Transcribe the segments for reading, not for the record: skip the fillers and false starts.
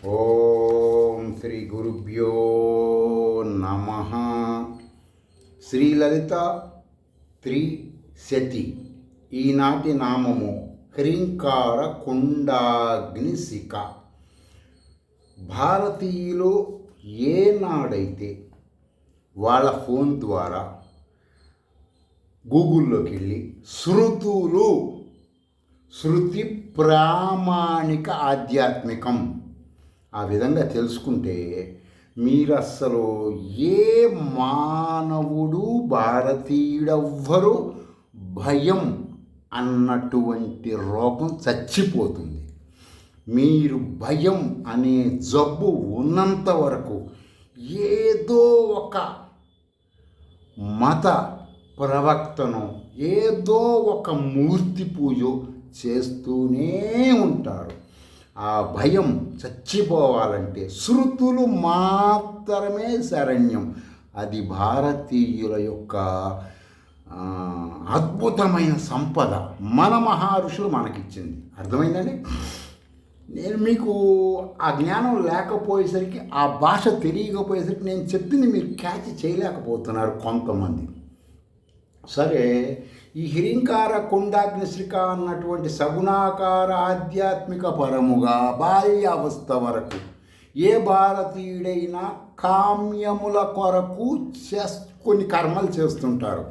ఓం శ్రీ గురుభ్యో నమ. శ్రీలలిత త్రిశతి. ఈనాటి నామము హ్రీంకార కుండాగ్నిశిఖ. భారతీయులు ఏనాడైతే వాళ్ళ ఫోన్ ద్వారా గూగుల్లోకి వెళ్ళి శృతి ప్రామాణిక ఆధ్యాత్మికం ఆ విధంగా తెలుసుకుంటే మీరు అస్సలు ఏ మానవుడు భారతీయుడెవ్వరూ భయం అన్నటువంటి రోగం చచ్చిపోతుంది. మీరు భయం అనే జబ్బు ఉన్నంత వరకు ఏదో ఒక మత ప్రవక్తను ఏదో ఒక మూర్తి పూజ చేస్తూనే ఉంటారు. ఆ భయం చచ్చిపోవాలంటే శృతులు మాత్రమే శరణ్యం. అది భారతీయుల యొక్క అద్భుతమైన సంపద మన మహర్షులు మనకిచ్చింది. అర్థమైందండి? నేను మీకు ఆ జ్ఞానం లేకపోయేసరికి, ఆ భాష తెలియకపోయేసరికి నేను చెప్పింది మీరు క్యాచ్ చేయలేకపోతున్నారు కొంతమంది. సరే, ఈ హ్రీంకార కుండాగ్నిశిఖ అన్నటువంటి సగుణాకార ఆధ్యాత్మిక పరముగా బాల్యావస్థ వరకు ఏ భారతీయుడైనా కామ్యముల కొరకు కొన్ని కర్మలు చేస్తుంటారు.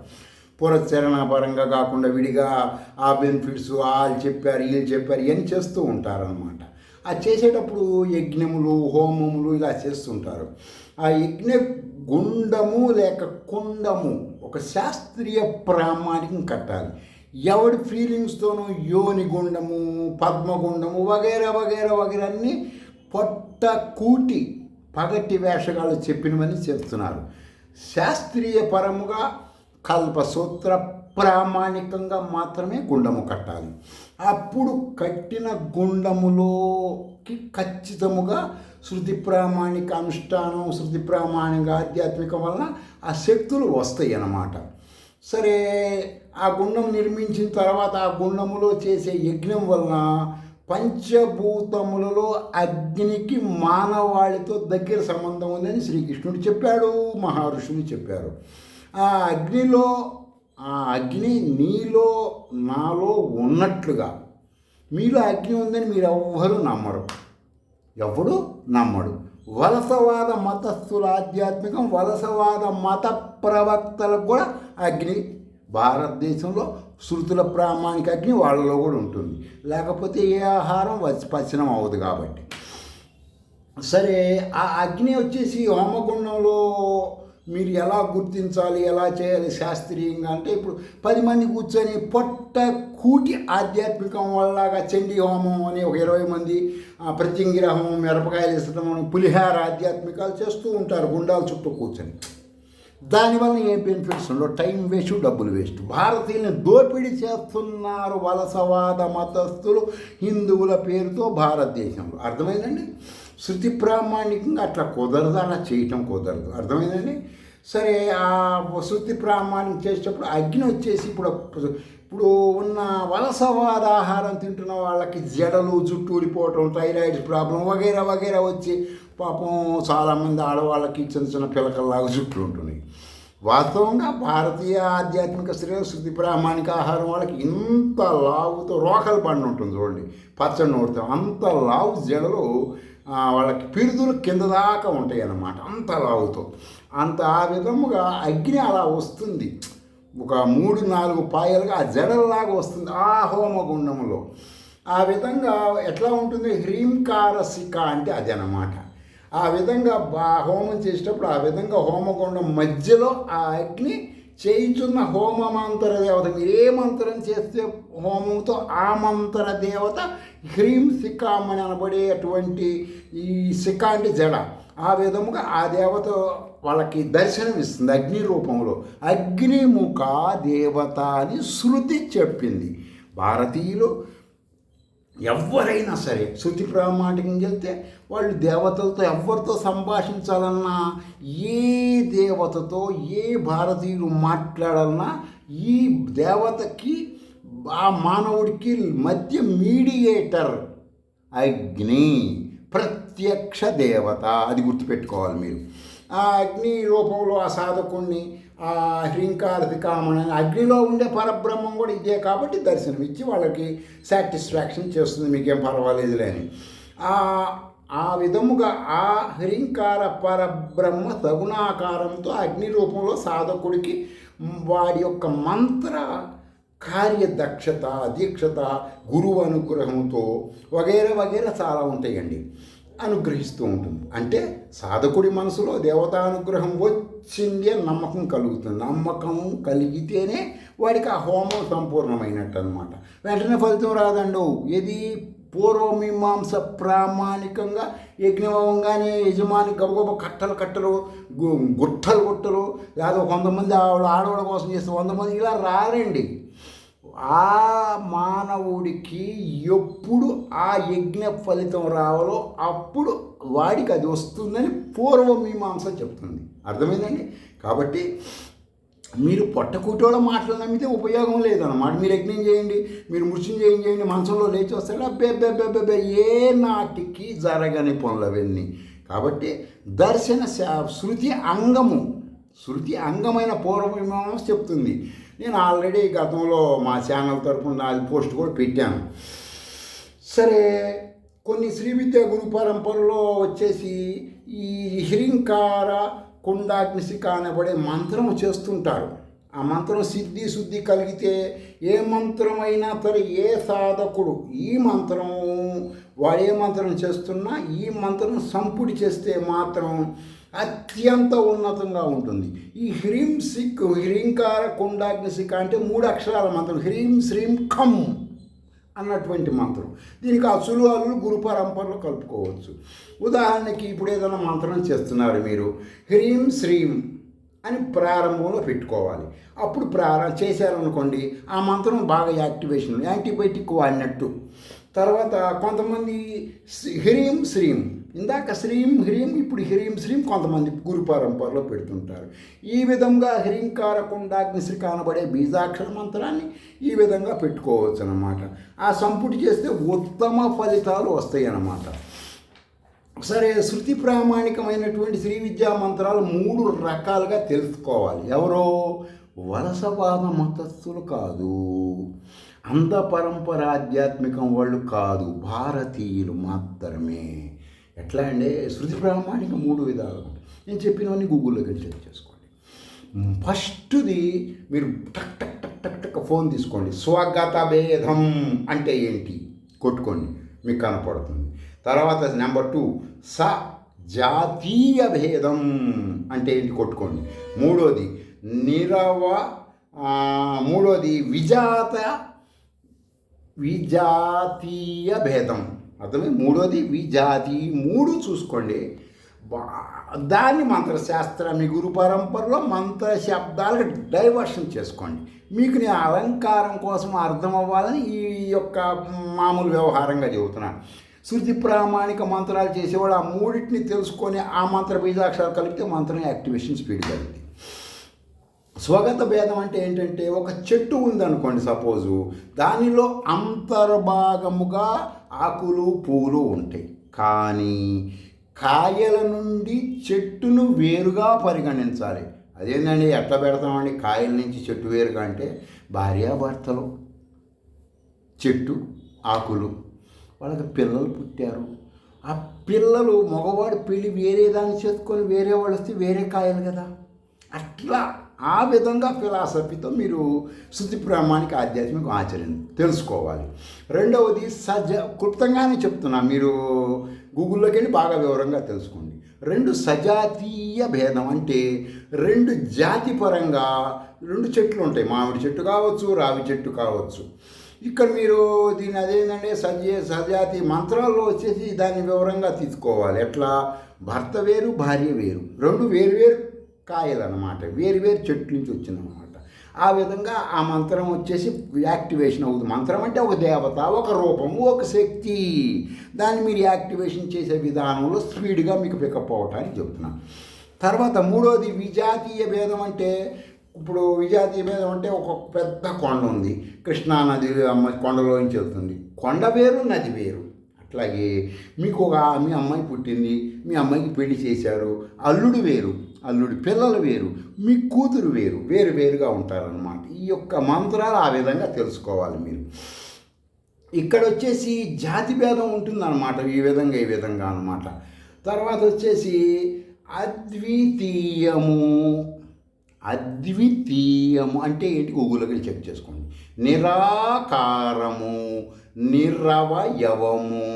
పురచరణ పరంగా కాకుండా విడిగా ఆ బెనిఫిట్స్ వాళ్ళు చెప్పారు వీళ్ళు చెప్పారు ఇవన్నీ చేస్తూ ఉంటారనమాట. అది చేసేటప్పుడు యజ్ఞములు హోమములు ఇలా చేస్తుంటారు. ఆ యజ్ఞ గుండము లేక కుండము ఒక శాస్త్రీయ ప్రామాణికం కట్టాలి. ఎవడి ఫీలింగ్స్తోనూ యోని గుండము పద్మగుండము వగైరా వగైరా వగైరా అన్నీ పొట్ట కూటి పగటి వేషగాళ్ళు చెప్పినవని చెప్తున్నారు. శాస్త్రీయ పరముగా కల్పసూత్ర ప్రామాణికంగా మాత్రమే గుండము కట్టాలి. అప్పుడు కట్టిన గుండములోకి ఖచ్చితముగా శృతి ప్రామాణిక అనుష్ఠానం శృతి ప్రామాణిక ఆధ్యాత్మికం వలన ఆ శక్తులు వస్తాయి అన్నమాట. సరే, ఆ గుండం నిర్మించిన తర్వాత ఆ గుండములో చేసే యజ్ఞం వలన పంచభూతములలో అగ్నికి మానవాళితో దగ్గర సంబంధం ఉందని శ్రీకృష్ణుడు చెప్పాడు, మహర్షులు చెప్పారు. ఆ అగ్ని నీలో నాలో ఉన్నట్లుగా మీలో అగ్ని ఉందని మీరు ఎవడు నమ్మడు. వలసవాద మతస్థుల ఆధ్యాత్మికం, వలసవాద మత ప్రవక్తలకు కూడా అగ్ని భారతదేశంలో శృతుల ప్రామాణిక అగ్ని వాళ్ళలో కూడా ఉంటుంది. లేకపోతే ఏ ఆహారం పచనం అవ్వదు కాబట్టి. సరే, ఆ అగ్ని వచ్చేసి హోమగుండంలో మీరు ఎలా గుర్తించాలి, ఎలా చేయాలి శాస్త్రీయంగా అంటే, ఇప్పుడు 10 మంది కూర్చొని పొట్ట కూటి ఆధ్యాత్మికం వల్లగా చండీ హోమం అని ఒక 20 మంది ప్రత్యంగిర హోమం మిరపకాయలు వేసడం పులిహార ఆధ్యాత్మికాలు చేస్తూ ఉంటారు గుండాల చుట్టూ కూర్చొని. దానివల్ల ఏ బెనిఫిట్స్ ఉండవు, టైం వేస్ట్, డబ్బులు వేస్ట్. భారతీయులను దోపిడీ చేస్తున్నారు వలసవాద మతస్థులు హిందువుల పేరుతో భారతదేశంలో. అర్థమైందండి? శృతి ప్రామాణికంగా అట్లా కుదరదు, అలా చేయటం కుదరదు. అర్థమైందండి? సరే, ఆ శృతి ప్రామాణికం చేసేటప్పుడు అగ్ని వచ్చేసి ఇప్పుడు ఉన్న వలసవాద ఆహారం తింటున్న వాళ్ళకి జడలు జుట్టు ఊడిపోవటం థైరాయిడ్ ప్రాబ్లం వగైరా వగైరా వచ్చి పాపం చాలామంది ఆడవాళ్ళకి చిన్న చిన్న పిలకల్లాగా జుట్లు ఉంటున్నాయి. వాస్తవంగా భారతీయ ఆధ్యాత్మిక స్త్రీలు శృతి ప్రామాణిక ఆహారం వాళ్ళకి ఇంత లావుతో రోకలు బండి ఉంటుంది చూడండి, పచ్చడి నోడుతో అంత లావు జడలు వాళ్ళకి పిరుదులు కింద దాకా ఉంటాయి అన్నమాట, అంత లావుతో. ఆ విధముగా అగ్ని అలా వస్తుంది, ఒక 3-4 పాయలుగా ఆ జడల్లాగా వస్తుంది ఆ హోమగుండంలో. ఆ విధంగా ఎట్లా ఉంటుంది హ్రీంకార శిఖ అంటే అది అన్నమాట. ఆ విధంగా హోమం చేసేటప్పుడు ఆ విధంగా హోమగుండం మధ్యలో ఆ అగ్ని చేయించున్న హోమమంతర దేవత, మీరు ఏ మంత్రం చేస్తే హోమంతో ఆ మంత్ర దేవత హ్రీం శిఖాం అని అనబడేటువంటి ఈ శిఖ అంటే జడ. ఆ విధముగా ఆ దేవత వాళ్ళకి దర్శనం ఇస్తుంది అగ్ని రూపంలో. అగ్నిముఖ దేవత అని శృతి చెప్పింది. భారతీయులు ఎవరైనా సరే శృతి ప్రామాణికం వెళ్తే వాళ్ళు దేవతలతో ఎవరితో సంభాషించాలన్నా, ఏ దేవతతో ఏ భారతీయులు మాట్లాడాలన్నా ఈ దేవతకి ఆ మానవుడికి మధ్య మీడియేటర్ అగ్ని. ప్రత్యక్ష దేవత, అది గుర్తుపెట్టుకోవాలి మీరు. ఆ అగ్ని రూపంలో ఆ సాధకుణ్ణి, ఆ హ్రీంకారతికామణ అగ్నిలో ఉండే పరబ్రహ్మం కూడా ఇదే కాబట్టి దర్శనం ఇచ్చి వాళ్ళకి సాటిస్ఫాక్షన్ చేస్తుంది, మీకేం పర్వాలేదులే అని. ఆ విధముగా ఆ హ్రీంకార పరబ్రహ్మ సగుణాకారంతో అగ్ని రూపంలో సాధకుడికి వాడి యొక్క మంత్ర కార్యదక్షత, దీక్షత, గురువు అనుగ్రహంతో వగైరా వగైరా చాలా ఉంటాయండి, అనుగ్రహిస్తూ ఉంటుంది. అంటే సాధకుడి మనసులో దేవతానుగ్రహం వచ్చింది అని నమ్మకం కలుగుతుంది. నమ్మకం కలిగితేనే వాడికి ఆ హోమం సంపూర్ణమైనట్టు అనమాట. వెంటనే ఫలితం రాదండు. ఏది పూర్వమీమాంస ప్రామాణికంగా యజ్ఞవంగానే యజమాని గబగబ కట్టలు కట్టలు గుట్టలు లేదా కొంతమంది ఆడవాళ్ళ కోసం చేస్తే 100 మంది ఇలా రారండి. ఆ మానవుడికి ఎప్పుడు ఆ యజ్ఞ ఫలితం రావాలో అప్పుడు వాడికి అది వస్తుందని పూర్వమీమాంస చెప్తుంది. అర్థమైందండి? కాబట్టి మీరు పొట్టకూటోళ్ళ మాటలు నమ్మితే ఉపయోగం లేదన్నమాట. మీరు యజ్ఞం చేయండి, మీరు మృత్యుంజయం చేయండి, మంచంలో లేచి వస్తాడు, అబ్బే ఏ నాటికి జరగని పనులు అవన్నీ. కాబట్టి దర్శన శృతి అంగమైన పూర్వమీమాంస చెప్తుంది. నేను ఆల్రెడీ గతంలో మా ఛానల్ తరఫున అది పోస్ట్ కూడా పెట్టాను. సరే, కొన్ని శ్రీ విద్యా గురు పరంపరలో వచ్చేసి ఈ హ్రీంకార కుండాగ్నిశిఖ అనబడే మంత్రం చేస్తుంటారు. ఆ మంత్రం శుద్ధి కలిగితే ఏ మంత్రమైనా సరే, ఏ సాధకుడు ఈ మంత్రం వాడు ఏ మంత్రం చేస్తున్నా ఈ మంత్రం సంపుడి చేస్తే మాత్రం అత్యంత ఉన్నతంగా ఉంటుంది. ఈ హ్రీంకార కుండాగ్నిశిఖ అంటే 3 అక్షరాల మంత్రం, హ్రీం శ్రీం ఖం అన్నటువంటి మంత్రం. దీనికి అసులు గురు పరంపరలో కలుపుకోవచ్చు. ఉదాహరణకి ఇప్పుడు ఏదైనా మంత్రం చేస్తున్నారు మీరు, హ్రీం శ్రీం అని ప్రారంభంలో పెట్టుకోవాలి. అప్పుడు చేశారనుకోండి, ఆ మంత్రం బాగా యాక్టివేషన్, యాంటీబయాటిక్ వాడినట్టు. తర్వాత కొంతమంది హ్రీం శ్రీం, ఇందాక శ్రీం హ్రీం, ఇప్పుడు హ్రీం శ్రీం కొంతమంది గురు పరంపరలో పెడుతుంటారు. ఈ విధంగా హ్రీంకార కుండాగ్నిశిఖ అనబడే బీజాక్షర మంత్రాన్ని ఈ విధంగా పెట్టుకోవచ్చు అన్నమాట. ఆ సంపుటి చేస్తే ఉత్తమ ఫలితాలు వస్తాయి అన్నమాట. సరే, శృతి ప్రామాణికమైనటువంటి శ్రీ విద్యా మంత్రాలు 3 రకాలుగా తెలుసుకోవాలి. ఎవరో వలసవాద మతస్థులు కాదు, అంధ పరంపర ఆధ్యాత్మికం వాళ్ళు కాదు, భారతీయులు మాత్రమే. ఎట్లా అంటే శృతి ప్రామాణికం 3 విధాలు. నేను చెప్పినవన్నీ గూగుల్లోకి వెళ్ళి చెక్ చేసుకోండి. ఫస్ట్ది మీరు టక్ టక్ టక్ టక్ టక్ ఫోన్ తీసుకోండి, స్వగత భేదం అంటే ఏంటి కొట్టుకోండి, మీకు కనపడుతుంది. తర్వాత నెంబర్ 2 జాతీయ భేదం అంటే ఏంటి కొట్టుకోండి. మూడోది విజాతీయ భేదం, అర్థమే. మూడోది విజాతి. 3 చూసుకోండి. దాన్ని మంత్రశాస్త్ర మీ గురు పరంపరలో మంత్ర శబ్దాలకు డైవర్షన్ చేసుకోండి. మీకు నేను అలంకారం కోసం అర్థం అవ్వాలని ఈ యొక్క మామూలు వ్యవహారంగా చెబుతున్నాను. శృతి ప్రామాణిక మంత్రాలు చేసేవాళ్ళు ఆ 3టిని తెలుసుకొని ఆ మంత్ర బీజాక్షరాలు కలిపితే మంత్రం యాక్టివేషన్ స్పీడ్ కలిగింది. స్వగత భేదం అంటే ఏంటంటే, ఒక చెట్టు ఉందనుకోండి సపోజు, దానిలో అంతర్భాగముగా ఆకులు పువ్వులు ఉంటాయి, కానీ కాయల నుండి చెట్టును వేరుగా పరిగణించాలి. అదేంటండి ఎట్లా పెడతామండి కాయల నుంచి చెట్టు వేరుగా అంటే, భార్యాభర్తలు, చెట్టు, ఆకులు, వాళ్ళకి పిల్లలు పుట్టారు. ఆ పిల్లలు మగవాడు పెళ్ళి వేరే దాన్ని చేసుకొని వేరే వాళ్ళు వస్తే వేరే కాయలు కదా. అట్లా ఆ విధంగా ఫిలాసఫీతో మీరు శృతి ప్రామాణిక ఆధ్యాత్మిక ఆచరణ తెలుసుకోవాలి. రెండవది క్లుప్తంగానే చెప్తున్నా, మీరు గూగుల్లోకి వెళ్ళి బాగా వివరంగా తెలుసుకోండి. 2 సజాతీయ భేదం అంటే 2 జాతి పరంగా 2 చెట్లు ఉంటాయి. మామిడి చెట్టు కావచ్చు, రావి చెట్టు కావచ్చు. ఇక్కడ మీరు దీన్ని అదేంటంటే సజాతి మంత్రాల్లో వచ్చేసి దాన్ని వివరంగా తీసుకోవాలి. ఎట్లా, భర్త వేరు భార్య వేరు, 2 వేరు కాయలు అన్నమాట, వేరు చెట్టు నుంచి వచ్చిందన్నమాట. ఆ విధంగా ఆ మంత్రం వచ్చేసి యాక్టివేషన్ అవుతుంది. మంత్రం అంటే ఒక దేవత, ఒక రూపము, ఒక శక్తి. దాన్ని మీరు యాక్టివేషన్ చేసే విధానంలో స్పీడ్గా మీకు పికప్ అవ్వటానికి చెప్తున్నాను. తర్వాత మూడోది విజాతీయ భేదం అంటే, ఇప్పుడు విజాతీయ భేదం అంటే ఒక పెద్ద కొండ ఉంది, కృష్ణా నది కొండలోంచి వెళ్తుంది. కొండ వేరు, నది వేరు. అట్లాగే మీకు మీ అమ్మాయి పుట్టింది, మీ అమ్మాయికి పెళ్లి చేశారు, అల్లుడు వేరు, అల్లుడి పిల్లలు వేరు, మీ కూతురు వేరు, వేరు వేరుగా ఉంటారన్నమాట. ఈ యొక్క మంత్రాలు ఆ విధంగా తెలుసుకోవాలి మీరు. ఇక్కడ వచ్చేసి జాతి భేదం ఉంటుందన్నమాట, ఈ విధంగా అన్నమాట. తర్వాత వచ్చేసి అద్వితీయము అంటే ఏంటి, గూగుల్కి చెక్ చేసుకోండి. నిరాకారము, నిరవయవము,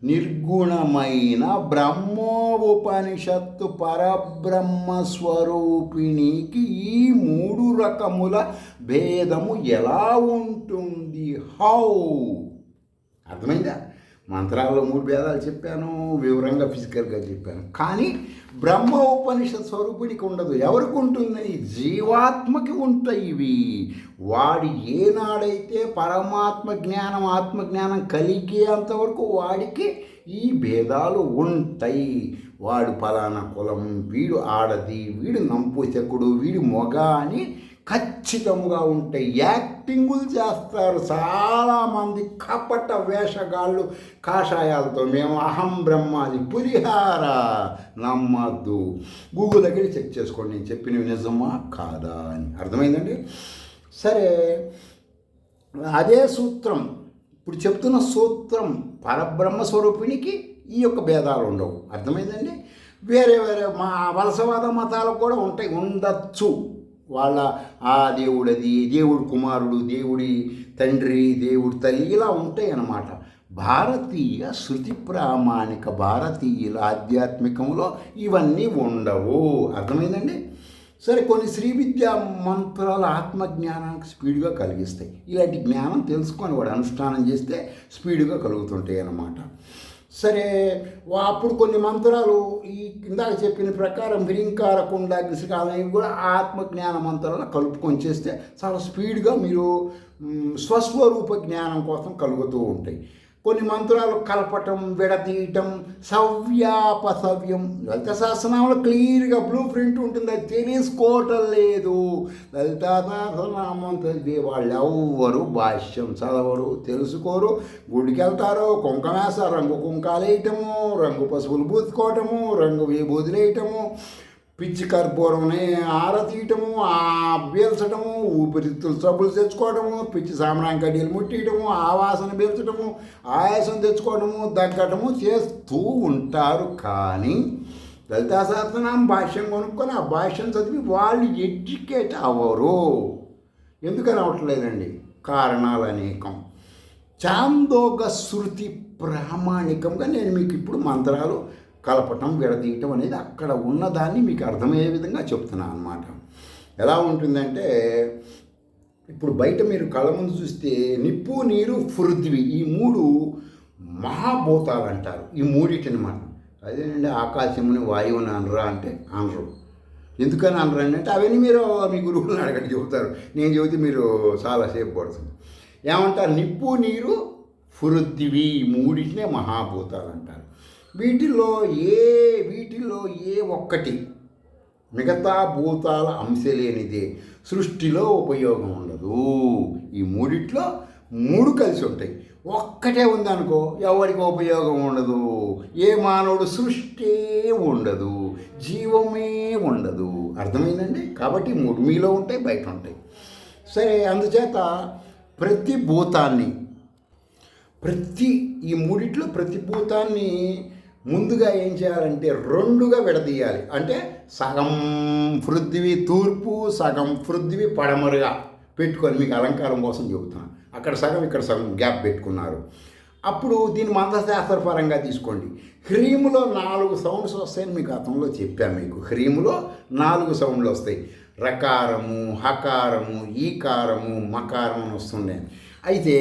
నిర్గుణమైన బ్రహ్మోపనిషత్తు పరబ్రహ్మ స్వరూపిణికి ఈ 3 రకముల భేదము ఎలా ఉంటుంది? హౌ? అర్థమైందా? మంత్రాల్లో 3 భేదాలు చెప్పాను, వివరంగా ఫిజికల్గా చెప్పాను. కానీ బ్రహ్మ ఉపనిషత్ స్వరూపుడికి ఉండదు. ఎవరికి ఉంటుంది? జీవాత్మకి ఉంటాయి ఇవి. వాడు ఏనాడైతే పరమాత్మ జ్ఞానం, ఆత్మజ్ఞానం కలిగేంతవరకు వాడికి ఈ భేదాలు ఉంటాయి. వాడు ఫలానా కులం, వీడు ఆడది, వీడు నంపుశకుడు, వీడు మొగ అని ఖచ్చితంగా ఉంటాయి. యాక్టింగులు చేస్తారు చాలామంది కపట వేషగాళ్ళు కాషాయాలతో. మేము అహం బ్రహ్మాది పులిహార, నమ్మద్దు. గూగుల్ దగ్గర చెక్ చేసుకోండి నేను చెప్పినవి నిజమా కాదా అని. అర్థమైందండి? సరే, అదే సూత్రం ఇప్పుడు చెప్తున్న సూత్రం పరబ్రహ్మ స్వరూపిణికి ఈ యొక్క భేదాలు ఉండవు. అర్థమైందండి? వేరే వేరే వలసవాద మతాలకు కూడా ఉంటాయి, ఉండొచ్చు. వాళ్ళ ఆ దేవుడది, దేవుడు కుమారుడు, దేవుడి తండ్రి, దేవుడి తల్లి, ఇలా ఉంటాయి అన్నమాట. భారతీయ శృతి ప్రామాణిక భారతీయుల ఆధ్యాత్మికంలో ఇవన్నీ ఉండవు. అర్థమైందండి? సరే, కొన్ని శ్రీ విద్యా మంత్రాలు ఆత్మజ్ఞానానికి స్పీడ్గా కలిగిస్తాయి. ఇలాంటి జ్ఞానం తెలుసుకొని వాడు అనుష్ఠానం చేస్తే స్పీడ్గా కలుగుతుంటాయి అన్నమాట. సరే, అప్పుడు కొన్ని మంత్రాలు ఈ ఇందాక చెప్పిన ప్రకారం హ్రీంకార కుండాగ్నికాలం ఇవి కూడా ఆత్మజ్ఞాన మంత్రాలను కలుపుకొని చేస్తే చాలా స్పీడ్గా మీరు స్వస్వరూప జ్ఞానం కోసం కలుగుతూ ఉంటాయి. కొన్ని మంత్రాలు కలపటం, విడతీయటం, సవ్యాపసవ్యం లలిత సహస్రనామంలో క్లియర్గా బ్లూ ప్రింట్ ఉంటుంది, అది తెలుసుకోవటం లేదు. లలితా సహస్రనామం చదివే వాళ్ళు ఎవ్వరు భాష్యం చదవరు, తెలుసుకోరు. గుడికి వెళ్తారు, కుంకుమేస్తారు, రంగు కుంకాలు వేయటము, రంగు పసుపులు పూసుకోవటము, రంగు విభూతులు వేయటము, పిచ్చి కర్పూరంని ఆరతీయటము, పీల్చడము, ఊపిరితిత్తులు సబ్బులు తెచ్చుకోవడము, పిచ్చి సాంబ్రాణి కడ్డీలు ముట్టియటము, ఆవాసన పీల్చడము, ఆయాసం తెచ్చుకోవడము, దగ్గటము చేస్తూ ఉంటారు. కానీ లలితా సహస్రనామం భాష్యం కొనుక్కొని ఆ భాష్యం చదివి వాళ్ళు ఎడ్యుకేట్ అవ్వరు. ఎందుకని అవ్వట్లేదండి? కారణాలు అనేకం. చాందోగ శృతి ప్రామాణికంగా నేను మీకు ఇప్పుడు మంత్రాలు కలపటం, విడదీయటం అనేది అక్కడ ఉన్నదాన్ని మీకు అర్థమయ్యే విధంగా చెప్తున్నాను అన్నమాట. ఎలా ఉంటుందంటే, ఇప్పుడు బయట మీరు కళ్ళ ముందు చూస్తే నిప్పు, నీరు, పృథ్వీ, ఈ 3 మహాభూతాలు అంటారు. ఈ మూడిటిని మనం అదేనండి, ఆకాశముని వాయువుని అనరా అంటే అనరు. ఎందుకని అనరు అంటే అవన్నీ మీరు మీ గురువులను అడగండి, చెబుతారు. నేను చెబితే మీరు చాలాసేపు పడుతుంది. ఏమంటారు? నిప్పు, నీరు, పృథ్వీ, మూడింటినే మహాభూతాలు అంటారు. వీటిల్లో ఏ ఒక్కటి మిగతా భూతాల అంశలేనిదే, సృష్టిలో ఉపయోగం ఉండదు. ఈ మూడిట్లో 3 కలిసి ఉంటాయి. ఒక్కటే ఉందనుకో ఎవరికి ఉపయోగం ఉండదు. ఏ మానవుడు సృష్టి ఉండదు, జీవమే ఉండదు. అర్థమైందండి? కాబట్టి 3 మీలో ఉంటాయి, బయట ఉంటాయి. సరే, అందుచేత ప్రతి భూతాన్ని ఈ మూడిట్లో ప్రతి భూతాన్ని ముందుగా ఏం చేయాలంటే 2గా విడదీయాలి. అంటే సగం పృథ్వీ తూర్పు, సగం పృథ్వీ పడమరుగా పెట్టుకొని, మీకు అలంకారం కోసం చెబుతున్నాను. అక్కడ సగం, ఇక్కడ సగం గ్యాప్ పెట్టుకున్నారు. అప్పుడు దీన్ని మంత్రశాస్త్రపరంగా తీసుకోండి. హ్రీములో 4 సౌండ్స్ వస్తాయని మీకు గతంలో చెప్పాను. మీకు హ్రీములో 4 సౌండ్లు వస్తాయి. రకారము, హకారము, ఈకారము, మకారం అని వస్తుండే. అయితే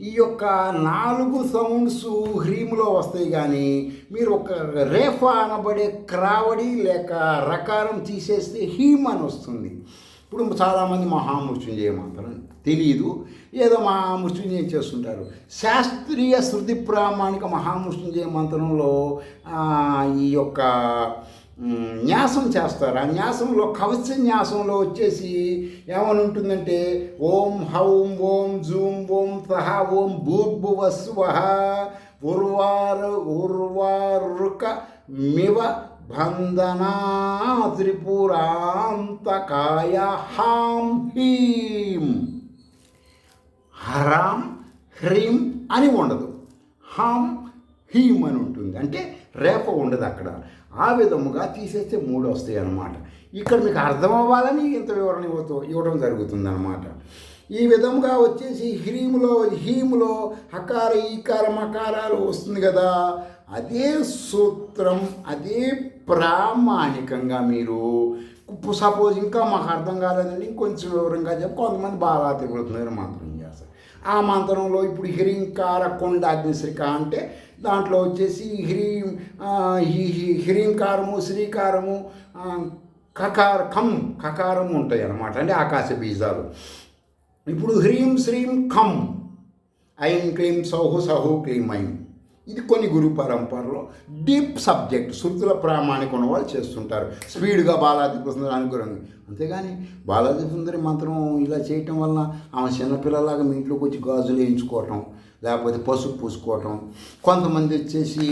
ఈ యొక్క 4 సౌండ్స్ హ్రీములో వస్తాయి. కానీ మీరు ఒక రేఫా అనబడే క్రావడి లేక రకారం తీసేస్తే హీమ్ అని వస్తుంది. ఇప్పుడు చాలామంది మహామృత్యుంజయ మంత్రం తెలియదు, ఏదో మహామృత్యుంజయం చేస్తుంటారు. శాస్త్రీయ శృతి ప్రామాణిక మహామృత్యుంజయ మంత్రంలో ఈ యొక్క న్యాసం చేస్తారు. ఆ న్యాసంలో కవచ న్యాసంలో వచ్చేసి ఏమని ఉంటుందంటే, ఓం హౌం ఓం జూం ఓం సహ ఓం భూర్భువస్వహ ఉర్వారుక మివ బంధనా త్రిపురాంతకాయ హాం హీం. హరాం హ్రీం అని ఉండదు, హాం హీం అని ఉంటుంది. అంటే రేప ఉండదు అక్కడ. ఆ విధముగా తీసేస్తే 3 వస్తాయి అన్నమాట. ఇక్కడ మీకు అర్థం అవ్వాలని ఇంత వివరణ ఇవ్వడం జరుగుతుంది అన్నమాట. ఈ విధంగా వచ్చేసి హీములో హకార ఈకార మకారాలు వస్తుంది కదా, అదే సూత్రం, అదే ప్రామాణికంగా మీరు సపోజ్ ఇంకా మాకు అర్థం కాలేదండి ఇంకొంచెం వివరంగా చెప్పి కొంతమంది బాగా తిరుగుతున్నారు మంత్రం చేస్తారు. ఆ మంత్రంలో ఇప్పుడు హ్రీంకార కొండాగ్నిశ్రిక అంటే దాంట్లో వచ్చేసి హ్రీంకారము శ్రీకారము కకారము ఉంటాయి అన్నమాట. అంటే ఆకాశ బీజాలు. ఇప్పుడు హ్రీం శ్రీం ఖం, ఐం క్లీం సౌహు సహు క్లీం ఐం. ఇది కొన్ని గురు పరంపరలో డీప్ సబ్జెక్ట్ శృతుల ప్రామాణిక ఉన్న వాళ్ళు చేస్తుంటారు. స్పీడ్గా బాలాజీ సుందరి అనుగుణంగా. అంతేగాని బాలాజీ సుందరి మంత్రం ఇలా చేయటం వలన ఆమె చిన్నపిల్లలాగా మీ ఇంట్లోకి వచ్చి గాజులు వేయించుకోవటం, లేకపోతే పసుపు పూసుకోవటం. కొంతమంది వచ్చేసి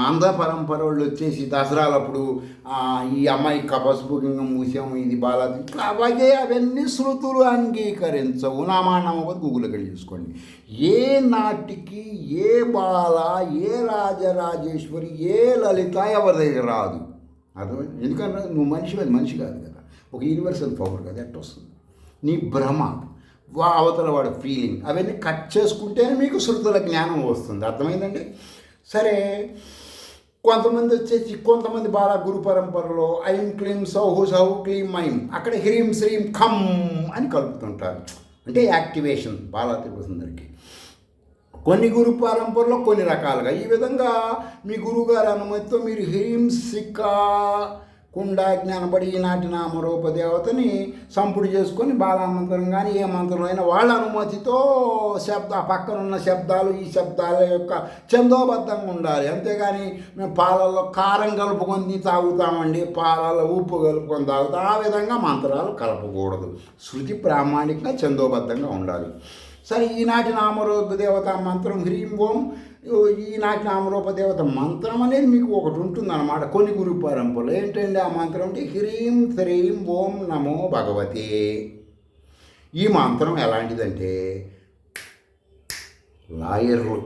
అంధ పరంపర వాళ్ళు వచ్చేసి దసరాలప్పుడు ఈ అమ్మాయి పసుపు కింద మూసాము ఇది బాలాజీ ఇట్లా అలాగే అవన్నీ శృతులు అంగీకరించవు. నామానమ్మని గూగుల్కి వెళ్ళి చూసుకోండి. ఏ నాటికి ఏ బాల, ఏ రాజరాజేశ్వరి, ఏ లలిత ఎవరి దగ్గర రాదు. అర్థమైంది? ఎందుకంటే నువ్వు మనిషి అది మనిషి కాదు కదా, ఒక యూనివర్సల్ పవర్ కదా, ఎట్ట వస్తుంది? నీ భ్రమ, అవతల వాడు ఫీలింగ్, అవన్నీ కట్ చేసుకుంటేనే మీకు శృతుల జ్ఞానం వస్తుంది. అర్థమైందండి? సరే, కొంతమంది వచ్చేసి కొంతమంది బాగా గురు పరంపరలో ఐం క్లీం సౌహు సహు క్లీం ఐం అక్కడ హ్రీం శ్రీం ఖం అని కలుపుతుంటారు. అంటే యాక్టివేషన్ బాలా తిరుగుతుందరికి. కొన్ని గురు పరంపరలో కొన్ని రకాలుగా ఈ విధంగా మీ గురువుగారి అనుమతితో మీరు హ్రీం సికా కుండాగ్ని అనబడి ఈనాటి నామరూప దేవతని సంపుడు చేసుకొని బాలామంత్రం కానీ ఏ మంత్రం అయినా వాళ్ళ అనుమతితో పక్కన ఉన్న శబ్దాలు ఈ శబ్దాల యొక్క ఛందోబద్ధంగా ఉండాలి. అంతేగాని మేము పాలల్లో కారం కలుపుకొని తాగుతామండి, పాలల్లో ఉప్పు కలుపుకొని తాగుతాం, ఆ విధంగా మంత్రాలు కలపకూడదు. శృతి ప్రామాణికంగా ఛందోబద్ధంగా ఉండాలి. సరే, ఈనాటి నామరూప దేవత మంత్రం హ్రీం ఓం, ఈనాటి నామరూప దేవత మంత్రం అనేది మీకు ఒకటి ఉంటుందన్నమాట కొన్ని గురు పరంపరలు. ఏంటంటే ఆ మంత్రం అంటే హ్రీం శ్రీం ఓం నమో భగవతే. ఈ మంత్రం ఎలాంటిదంటే లాయర్లు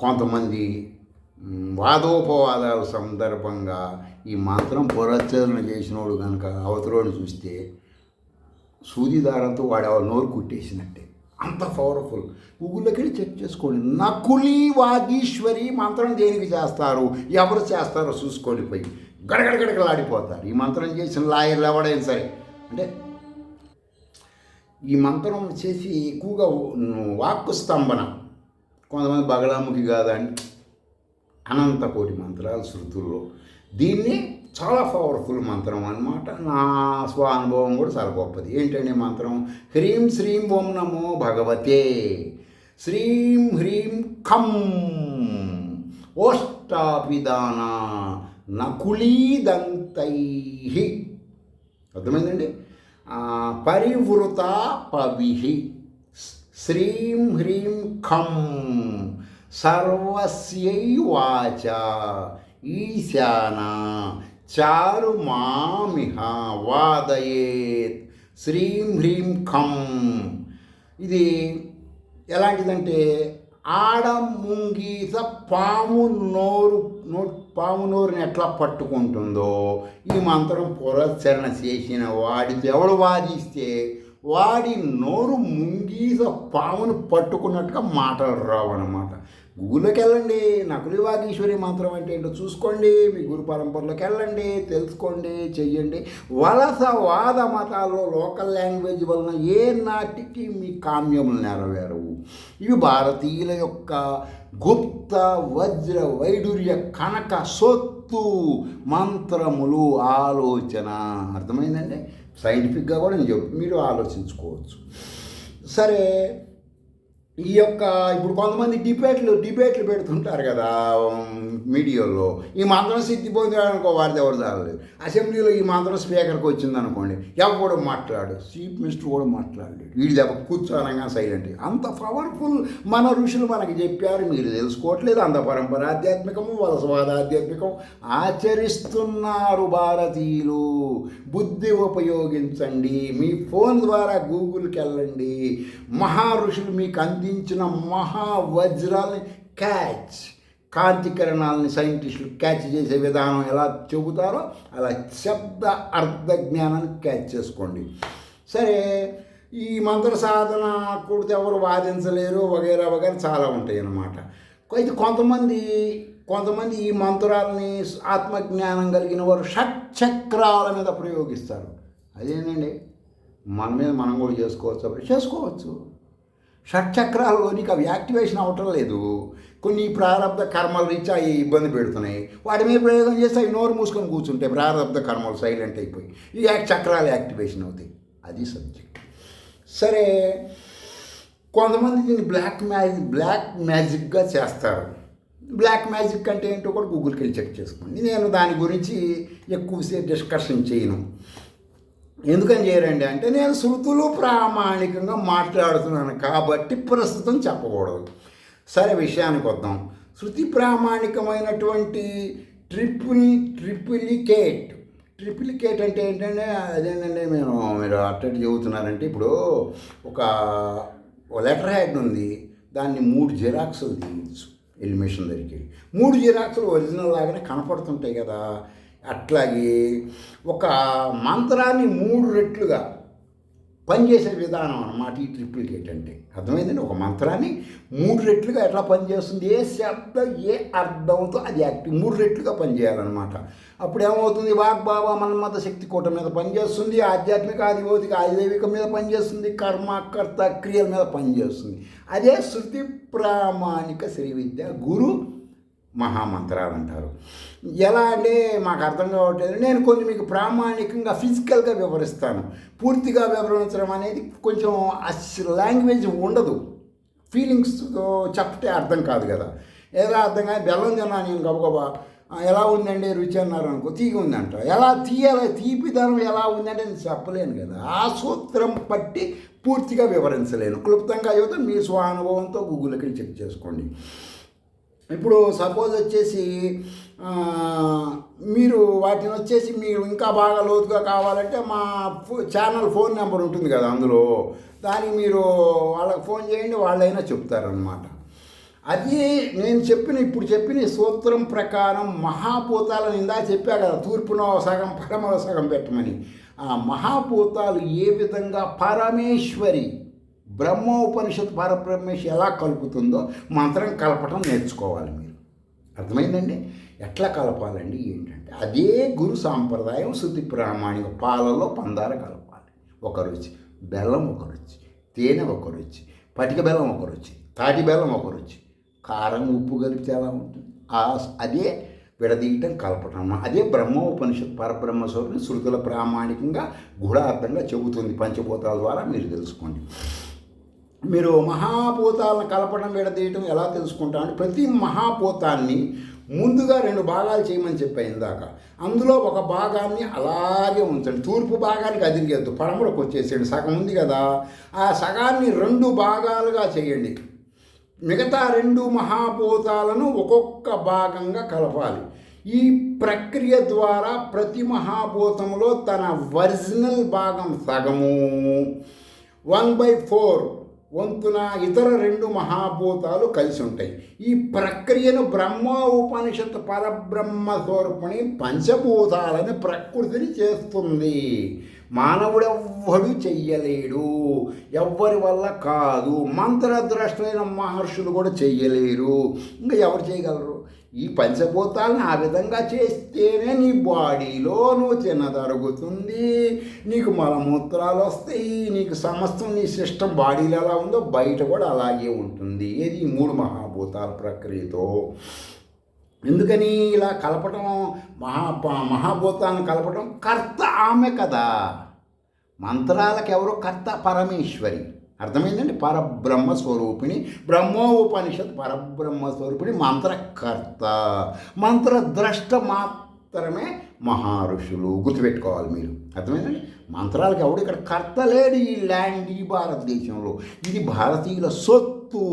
కొంతమంది వాదోపవాదాల సందర్భంగా ఈ మంత్రం పురస్చరణ చేసినోడు కనుక అవతలోని చూస్తే సూదిదారంతో వాడు నోరు కుట్టేసినట్టే, అంత పవర్ఫుల్. గూగుల్లోకి వెళ్ళి చెక్ చేసుకోండి. నకులి వాగీశ్వరి మంత్రం దేనికి చేస్తారు, ఎవరు చేస్తారో చూసుకోండి. పోయి గడగడగడగలాడిపోతారు ఈ మంత్రం చేసిన లాయర్లు ఎవడైనా సరే. అంటే ఈ మంత్రం చేసి ఎక్కువగా వాక్కు స్తంభన, కొంతమంది బగళాముఖి కాదని అనంత కోటి మంత్రాలు శృతుల్లో. దీన్ని చాలా పవర్ఫుల్ మంత్రం అన్నమాట. నా స్వానుభవం కూడా చాలా గొప్పది. ఏంటంటే మంత్రం హ్రీం శ్రీం ఓం నమో భగవతే, శ్రీం హ్రీం ఖం ఓష్టాపిదాన నకులీదంతై. అర్థమైందండి? పరివృత పవిహి శ్రీం హ్రీం ఖం సర్వస్యై వాచ ఈశాన చారు మామిహ వాదయేత్ శ్రీం హ్రీం ఖం. ఇది ఎలాంటిదంటే ఆడ ముంగీస పాము నోరుని ఎట్లా పట్టుకుంటుందో ఈ మంత్రం పురస్చరణ చేసిన వాడితో ఎవడు వాదిస్తే వాడి నోరు ముంగీస పామును పట్టుకున్నట్టుగా మాటలు రావు అన్నమాట. గూగుల్లోకి వెళ్ళండి, నకులి వాగీశ్వరి మంత్రం అంటే ఏంటో చూసుకోండి, మీ గురు పరంపరలోకి వెళ్ళండి, తెలుసుకోండి, చెయ్యండి. వలసవాద మతాల్లో లోకల్ లాంగ్వేజ్ వలన ఏ నాటికి మీ కామ్యములు నెరవేరవు. ఇవి భారతీయుల యొక్క గుప్త వజ్ర వైడూర్య కనక సొత్తు మంత్రములు ఆలోచన. ఈ యొక్క ఇప్పుడు కొంతమంది డిబేట్లు పెడుతుంటారు కదా మీడియాలో. ఈ మంత్రం సిద్ధి పొందాడనుకో వారిది ఎవరు చాలలేదు. అసెంబ్లీలో ఈ మంత్రం స్పీకర్కి వచ్చిందనుకోండి, ఎవడు మాట్లాడు, చీఫ్ మినిస్టర్ కూడా మాట్లాడలేడు, వీడి దెబ్బ కూర్చోనగా సైలెంట్. అంత పవర్ఫుల్ మన ఋషులు మనకి చెప్పారు, మీరు తెలుసుకోవట్లేదు. అంత పరంపర ఆధ్యాత్మికము వలసవాద ఆధ్యాత్మికం ఆచరిస్తున్నారు భారతీయులు. బుద్ధి ఉపయోగించండి. మీ ఫోన్ ద్వారా గూగుల్కి వెళ్ళండి. మహా ఋషులు మీకు అందించిన మహావజ్రాల్ని కాంతి కిరణాలని సైంటిస్టులు క్యాచ్ చేసే విధానం ఎలా చెబుతారో అలా శబ్ద అర్థ జ్ఞానాన్ని క్యాచ్ చేసుకోండి. సరే, ఈ మంత్ర సాధన కూడితే ఎవరు వాదించలేరు వగైరా వగైరా చాలా ఉంటాయి అన్నమాట. అయితే కొంతమంది ఈ మంత్రాలని ఆత్మజ్ఞానం కలిగిన వారు షట్చక్రాల మీద ప్రయోగిస్తారు. అదేనండి, మన మీద మనం కూడా చేసుకోవచ్చు. షట్చక్రాల్లో నీకు అవి యాక్టివేషన్ అవ్వటం లేదు. కొన్ని ప్రారంభ కర్మలు రీచ్ అయ్యి ఇబ్బంది పెడుతున్నాయి. వాటి మీద ప్రయోగం చేస్తే అవి నోరు మూసుకొని కూర్చుంటాయి. ప్రారంభ కర్మలు సైలెంట్ అయిపోయి ఈ చక్రాలు యాక్టివేషన్ అవుతాయి. అది సబ్జెక్ట్. సరే, కొంతమంది దీన్ని బ్లాక్ మ్యాజిక్గా చేస్తారు. బ్లాక్ మ్యాజిక్ అంటే ఏంటో కూడా గూగుల్కి వెళ్ళి చెక్ చేసుకోండి. నేను దాని గురించి ఎక్కువసేపు డిస్కషన్ చేయను. ఎందుకని చేయరండి అంటే, నేను శృతులు ప్రామాణికంగా మాట్లాడుతున్నాను కాబట్టి ప్రస్తుతం చెప్పకూడదు. సరే, విషయానికి వద్దాం. శృతి ప్రామాణికమైనటువంటి ట్రిప్లికేట్ అంటే ఏంటంటే అదేంటంటే మీరు అట్టటి చెబుతున్నారంటే, ఇప్పుడు ఒక లెటర్ హెడ్ ఉంది, దాన్ని 3 జిరాక్సులు తీయచ్చు ఎలిమినేషన్ దగ్గరికి. 3 జిరాక్సులు ఒరిజినల్ లాగానే కనపడుతుంటాయి కదా. అట్లాగే ఒక మంత్రాన్ని 3 రెట్లుగా పనిచేసే విధానం అన్నమాట ఈ ట్రిప్లికేట్ అంటే. అర్థమైందండి? ఒక మంత్రాన్ని 3 రెట్లుగా ఎట్లా పనిచేస్తుంది, ఏ శబ్దం ఏ అర్థంతో అది 3 రెట్లుగా పనిచేయాలన్నమాట. అప్పుడు ఏమవుతుంది, వాగ్భావ మన్మథ శక్తి కూట మీద పనిచేస్తుంది, ఆధ్యాత్మిక ఆదిభౌతిక ఆదిదైవికం మీద పనిచేస్తుంది, కర్మ కర్త క్రియల మీద పనిచేస్తుంది. అదే శృతి ప్రామాణిక శ్రీ విద్య గురు మహామంత్రాలు అంటారు. ఎలా అంటే మాకు అర్థం కావట్లేదు. నేను కొన్ని మీకు ప్రామాణికంగా ఫిజికల్గా వివరిస్తాను. పూర్తిగా వివరించడం అనేది కొంచెం లాంగ్వేజ్ ఉండదు, ఫీలింగ్స్తో చెప్తే అర్థం కాదు కదా. ఏదో అర్థం కాదు. బెల్లం తిన్నా నేను గబగబా ఎలా ఉందండి రుచి అన్నారు అనుకో, తీగి ఉందంట. ఎలా తీయాలి, తీపిదనం ఎలా ఉందంటే నేను చెప్పలేను కదా. ఆ సూత్రం పట్టి పూర్తిగా వివరించలేను. క్లుప్తంగా అయితే మీ స్వానుభవంతో గూగుల్కి చెక్ చేసుకోండి. ఇప్పుడు సపోజ్ వచ్చేసి మీరు వాటిని వచ్చేసి మీరు ఇంకా బాగా లోతుగా కావాలంటే మా ఛానల్ ఫోన్ నెంబర్ ఉంటుంది కదా, అందులో దానికి మీరు వాళ్ళకి ఫోన్ చేయండి, వాళ్ళైనా చెప్తారనమాట. అది నేను ఇప్పుడు చెప్పిన సూత్రం ప్రకారం మహాభూతాలను ఇందా చెప్పా కదా, తూర్పునో సగం పడమలో సగం పెట్టమని. ఆ మహాభూతాలు ఏ విధంగా పరమేశ్వరి బ్రహ్మోపనిషత్ పరబ్రహ్మేశ్వరి ఎలా కలుపుతుందో మంత్రం కలపటం నేర్చుకోవాలి మీరు. అర్థమైందండి? ఎట్లా కలపాలండి ఏంటంటే, అదే గురు సాంప్రదాయం. శృతి ప్రామాణిక పాలలో పందార కలపాలి. ఒక రుచి, బెల్లం ఒక రుచి, తేనె ఒక రుచి, పటిక బెల్లం ఒక రుచి, తాటి బెల్లం ఒక రుచి, కారం ఉప్పు కలిపితే ఎలా ఉంటుంది, అదే విడదీయటం కలపటం. అదే బ్రహ్మోపనిషత్ పరబ్రహ్మస్వరూపిణి శృతుల ప్రామాణికంగా గూఢార్థంగా చెబుతుంది. పంచభూతాల ద్వారా మీరు తెలుసుకోండి. మీరు మహాభూతాలను కలపడం విడదీయటం ఎలా తెలుసుకుంటామంటే, ప్రతి మహాభూతాన్ని ముందుగా 2 భాగాలు చేయమని చెప్పాను ఇందాక. అందులో ఒక భాగాన్ని అలాగే ఉంచండి. తూర్పు భాగానికి అదిరిగద్దు, పడమరకు వచ్చేసేయండి. సగం ఉంది కదా, ఆ సగాన్ని 2 భాగాలుగా చేయండి. మిగతా 2 మహాభూతాలను ఒక్కొక్క భాగంగా కలపాలి. ఈ ప్రక్రియ ద్వారా ప్రతి మహాభూతంలో తన ఒరిజినల్ భాగం సగము 1/4 వంతున ఇతర 2 మహాభూతాలు కలిసి ఉంటాయి. ఈ ప్రక్రియను బ్రహ్మ ఉపనిషత్తు పరబ్రహ్మ స్వరూపిణి పంచభూతాలని ప్రకృతిని చేస్తుంది. మానవుడెవ్వడు చెయ్యలేడు, ఎవ్వరి వల్ల కాదు. మంత్రద్రష్టమైన మహర్షులు కూడా చెయ్యలేరు. ఇంకా ఎవరు చేయగలరు? ఈ పంచభూతాలను ఆ విధంగా చేస్తేనే నీ బాడీలో నువ్వు తినదరుగుతుంది, నీకు మలమూత్రాలు వస్తాయి, నీకు సమస్తం నీ సిస్టమ్ బాడీలో ఎలా ఉందో బయట కూడా అలాగే ఉంటుంది. ఏది? 3 మహాభూతాల ప్రక్రియతో. ఎందుకని ఇలా కలపటం, మహాభూతాలను కలపటం? కర్త ఆమె కదా. మంత్రాలకు ఎవరో కర్త? పరమేశ్వరి. అర్థమైందండి? పరబ్రహ్మ స్వరూపిణి, బ్రహ్మోపనిషత్ పరబ్రహ్మ స్వరూపిణి, మంత్రకర్త, మంత్రద్రష్ట మాత్రమే మహర్షులు. గుర్తుపెట్టుకోవాలి మీరు. అర్థమైందండి? మంత్రాలకు ఎవడు ఇక్కడ కర్త లేడు ఈ ల్యాండ్, ఈ భారతదేశంలో. ఇది భారతీయుల సొత్తు,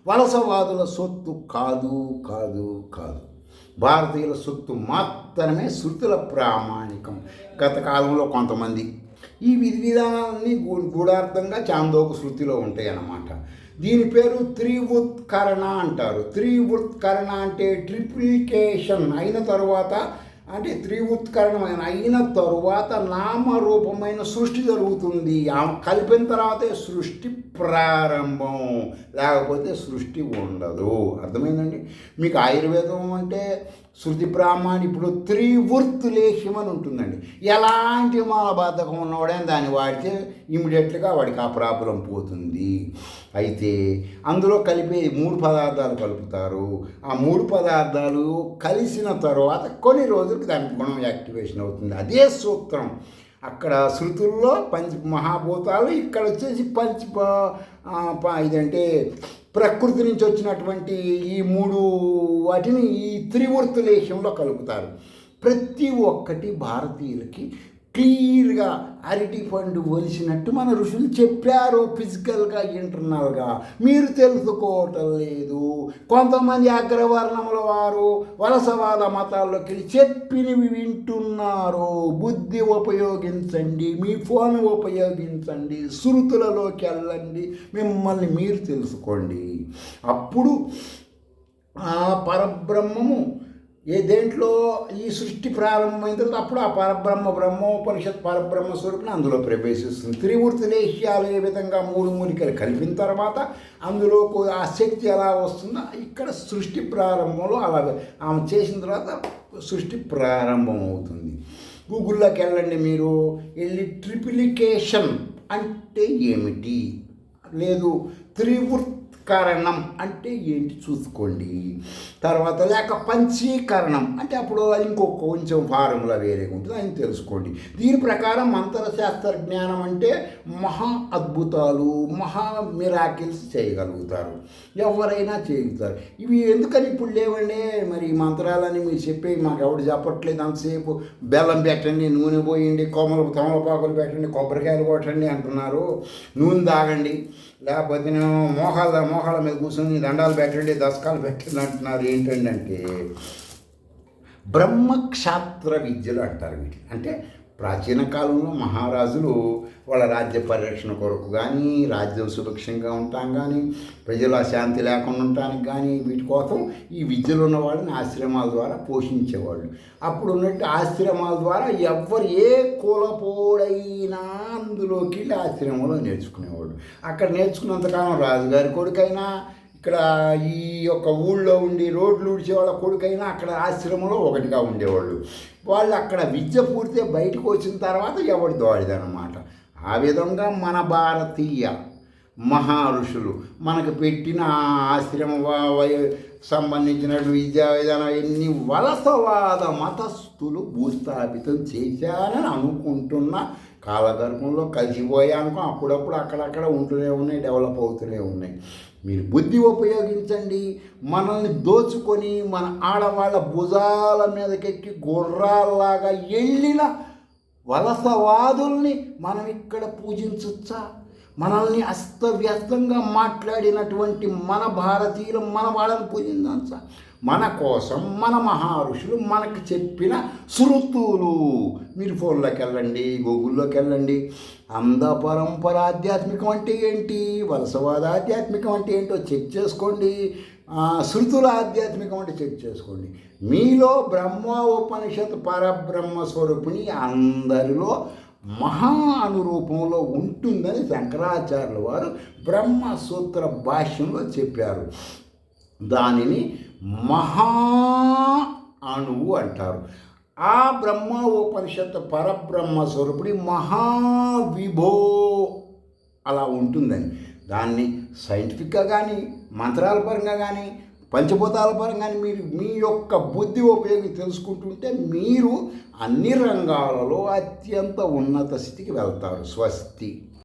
వలసవాదుల సొత్తు కాదు కాదు కాదు. భారతీయుల సొత్తు మాత్రమే, శృతుల ప్రామాణికం. గత కాలంలో కొంతమంది ఈ విధి విధానాలన్నీ గూఢార్థంగా చాందోక శృతిలో ఉంటాయి అన్నమాట. దీని పేరు త్రివుత్కరణ అంటారు. త్రివుత్కరణ అంటే ట్రిప్లికేషన్ అయిన తరువాత, అంటే త్రివుత్కరణమైన అయిన తరువాత నామరూపమైన సృష్టి జరుగుతుంది. కలిపిన తర్వాతే సృష్టి ప్రారంభం, లేకపోతే సృష్టి ఉండదు. అర్థమైందండి? మీకు ఆయుర్వేదం అంటే శృతి ప్రామాణి. ఇప్పుడు త్రివృత్ లేహ్యం అని ఉంటుందండి. ఎలాంటి మలబద్ధకం ఉన్నవాడైనా దాన్ని వాడితే ఇమీడియట్గా వాడికి ఆ ప్రాబ్లం పోతుంది. అయితే అందులో కలిపే 3 పదార్థాలు కలుపుతారు. ఆ 3 పదార్థాలు కలిసిన తర్వాత కొన్ని రోజులకు దాని గుణం యాక్టివేషన్ అవుతుంది. అదే సూత్రం. అక్కడ శృతుల్లో మహాభూతాలు, ఇక్కడ వచ్చేసి ఇదంటే ప్రకృతి నుంచి వచ్చినటువంటి ఈ 3 వాటిని ఈ త్రివృత్తులేశంలో కలుపుతారు. ప్రతి ఒక్కటి భారతీయులకి క్లియర్గా అరటి పండు ఒలిసినట్టు మన ఋషులు చెప్పారు. ఫిజికల్గా, ఇంటర్నల్గా మీరు తెలుసుకోవటం లేదు. కొంతమంది అగ్రవర్ణముల వారు వలసవాద మతాల్లోకి వెళ్ళి చెప్పినవి వింటున్నారు. బుద్ధి ఉపయోగించండి, మీ ఫోన్ ఉపయోగించండి, శృతులలోకి వెళ్ళండి, మిమ్మల్ని మీరు తెలుసుకోండి. అప్పుడు ఆ పరబ్రహ్మము దేంట్లో ఈ సృష్టి ప్రారంభమైన తర్వాత అప్పుడు ఆ పరబ్రహ్మ, బ్రహ్మోపనిషత్ పరబ్రహ్మ స్వరూపిణి అందులో ప్రవేశిస్తుంది. త్రివృత్తులేహ్యాలు ఏ విధంగా 3 మూలికలు కలిపిన తర్వాత అందులో ఆ శక్తి ఎలా వస్తుందో ఇక్కడ సృష్టి ప్రారంభంలో అలా ఆమె చేసిన తర్వాత సృష్టి ప్రారంభం అవుతుంది. గూగుల్లోకి వెళ్ళండి మీరు, వెళ్ళి ట్రిప్లికేషన్ అంటే ఏమిటి, లేదు త్రివృత్కరణం అంటే ఏంటి చూసుకోండి. తర్వాత లేక పంచీకరణం అంటే అప్పుడు కొంచెం ఫార్ములా వేరేగా ఉంటుంది, అని తెలుసుకోండి. దీని ప్రకారం మంత్రశాస్త్ర జ్ఞానం అంటే మహా అద్భుతాలు, మహా మిరాకిల్స్ చేయగలుగుతారు. ఎవరైనా చేయగలుగుతారు. ఇవి ఎందుకని ఇప్పుడు లేవండి? మరి ఈ మంత్రాలని మీరు చెప్పేవి మాకు ఎవడు చెప్పట్లేదు. అంతసేపు బెల్లం పెట్టండి, నూనె పోయండి, తమలపాకులు పెట్టండి, కొబ్బరికాయలు కొట్టండి అంటున్నారు. నూనె తాగండి, లేకపోతే మోహాల మీద కూర్చొని దండాలు పెట్టండి, దశకాలు పెట్టండి అంటున్నారు. ఏంటంటే బ్రహ్మక్షాత్ర విద్యలు అంటారు వీటి. అంటే ప్రాచీన కాలంలో మహారాజులు వాళ్ళ రాజ్య పరిరక్షణ కొరకు కానీ, రాజ్యం సుభిక్షంగా ఉండటానికి కానీ, ప్రజల శాంతి లేకుండా ఉండటానికి కానీ, వీటి కోసం ఈ విద్యలు ఉన్న వాళ్ళని ఆశ్రమాల ద్వారా పోషించేవాళ్ళు. అప్పుడు ఉన్నట్టు ఆశ్రమాల ద్వారా ఎవరు ఏ కులపోడైనా అందులోకి వెళ్ళి ఆశ్రమంలో నేర్చుకునేవాడు. అక్కడ నేర్చుకున్నంతకాలం రాజుగారి కొడుకైనా, ఇక్కడ ఈ యొక్క ఊళ్ళో ఉండి రోడ్లు ఊడ్చే వాళ్ళ కొడుకైనా అక్కడ ఆశ్రమంలో ఒకటిగా ఉండేవాళ్ళు. వాళ్ళు అక్కడ విద్య పూర్తి బయటకు వచ్చిన తర్వాత ఎవరి దోడిదనమాట. ఆ విధంగా మన భారతీయ మహర్షులు మనకు పెట్టిన ఆశ్రమ సంబంధించిన విద్యా విధానం ఎన్ని వలసవాద మతస్థులు భూస్థాపితం చేశారని అనుకుంటున్న కాలగర్భంలో కలిసిపోయానుకో అప్పుడప్పుడు అక్కడక్కడ ఉంటూనే ఉన్నాయి, డెవలప్ అవుతూనే ఉన్నాయి. మీరు బుద్ధి ఉపయోగించండి. మనల్ని దోచుకొని మన ఆడవాళ్ళ భుజాల మీదకెక్కి గుర్రాల్లాగా వెళ్ళిన వలసవాదుల్ని మనం ఇక్కడ పూజించవచ్చా? మనల్ని అస్తవ్యస్తంగా మాట్లాడినటువంటి మన భారతీయులు మన వాళ్ళని పూజించవచ్చా? మన కోసం మన మహర్షులు మనకు చెప్పిన శృతులు. మీరు ఫోన్లోకి వెళ్ళండి, గూగుల్లోకి వెళ్ళండి. అంధ పరంపర ఆధ్యాత్మికం అంటే ఏంటి, వలసవాద ఆధ్యాత్మికం అంటే ఏంటో చెక్ చేసుకోండి. శృతుల ఆధ్యాత్మికం అంటే చెక్ చేసుకోండి. మీలో బ్రహ్మ ఉపనిషత్ పరబ్రహ్మ స్వరూపిణి అందరిలో మహా అనురూపంలో ఉంటుందని శంకరాచార్యుల వారు బ్రహ్మసూత్ర భాష్యంలో చెప్పారు. దానిని మహా అణువు అంటారు. ఆ బ్రహ్మ ఉపనిషత్తు పరబ్రహ్మ స్వరూపుడి మహావిభో అలా ఉంటుందని దాన్ని సైంటిఫిక్గా కానీ, మంత్రాల పరంగా కానీ, పంచభూతాల పరంగా కానీ మీరు మీ యొక్క బుద్ధి ఉపయోగించి తెలుసుకుంటుంటే మీరు అన్ని రంగాలలో అత్యంత ఉన్నత స్థితికి వెళ్తారు. స్వస్తి.